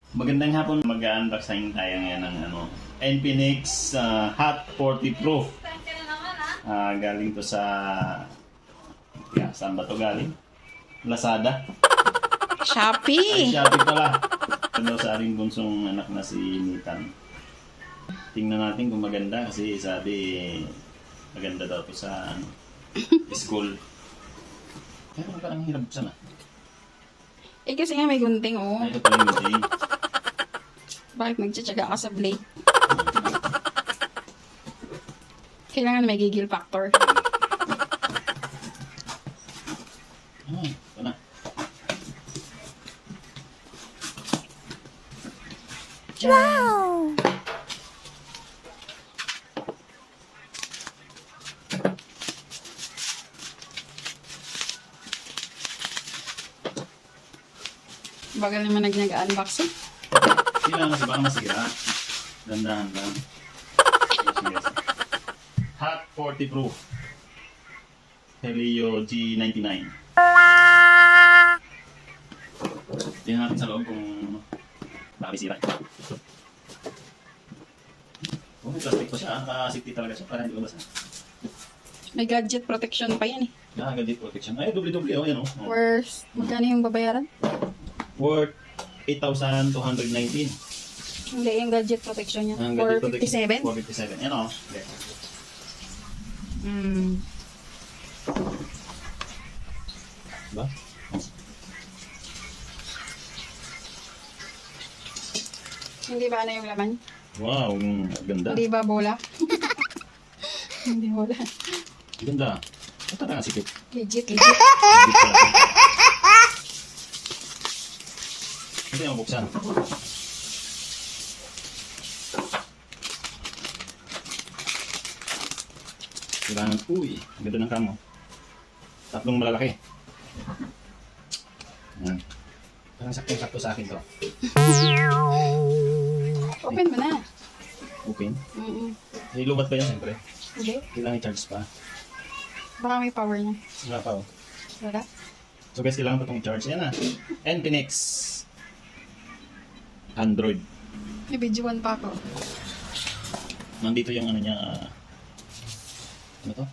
Magandang hapon, mag-unboxing tayo ngayon ng Infinix Hot 40 Pro. Galing to sa... saan ba to galing? Lazada. Shopee! Ay, Shopee pala. Daw sa ating bunsong anak na si Nathan. Tingnan natin kung maganda kasi sabi maganda daw to sa school. Pero parang hirap sana. Eh kasi nga may gunting oh. Ito pala yung gunting. Bakit nagtsatsaga ka sa blade? Kailangan may gigil factor. Ito na. Wow! Bagal naman nag-unboxing. Kailangan kasi baka masira. Dandahan lang. Yes. Hot 40 Pro. Helio G99. Tingnan natin sa loob kung baka may sira. Oh, may plastic pa siya. Naka-safety talaga siya para hindi mabasa. May gadget protection pa yan eh. Gadget protection. Ay, doble-doble. Oh, yan oh. Worth, magkano yung babayaran? Worth 8,219. Hindi, yung gadget protection niya. Ang gadget protection, 457? 457. Yan oh. Okay. Diba? Hindi ba ano yung laman? Wow, ganda. Hindi ba bola? Hindi bola. Ganda. Ito na nga sikip. Legit. Ito yung buksan. Kailangan, uy, ganda ng kamo. Tatlong malalaki. Yan. Parang sakto-sakto sa akin to. Open mo na. Open. Mm-mm. May lubat pa yan, siyempre. Hindi. Kailangan i-charge pa. Baka may power na. Wala pa oh. Wala? So guys, kailangan pa itong i-charge. Yan na. Infinix Android. May videoan pa ako. Nandito yung ano niya. Ano to?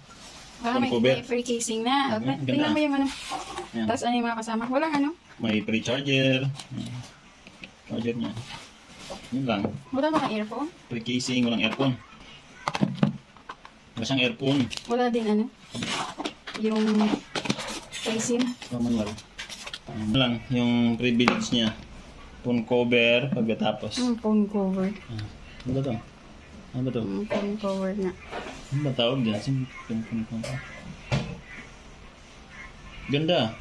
Baka may, Cover. may free casing na. Ganda. Tingnan mo yung ano. Yan. Tapos ano yung mga kasama. Walang ano. May free charger. Charger niya. Yun lang. Wala bang earphone? Free casing, walang earphone. Wala siyang earphone. Wala din ano. Yung casing. Manual. Ano lang, yung privilege niya. Phone cover pagkatapos. Phone cover. Ano ba to? Ano ba to? Phone cover na. Ano ba tawag dyan? Phone cover. Ganda.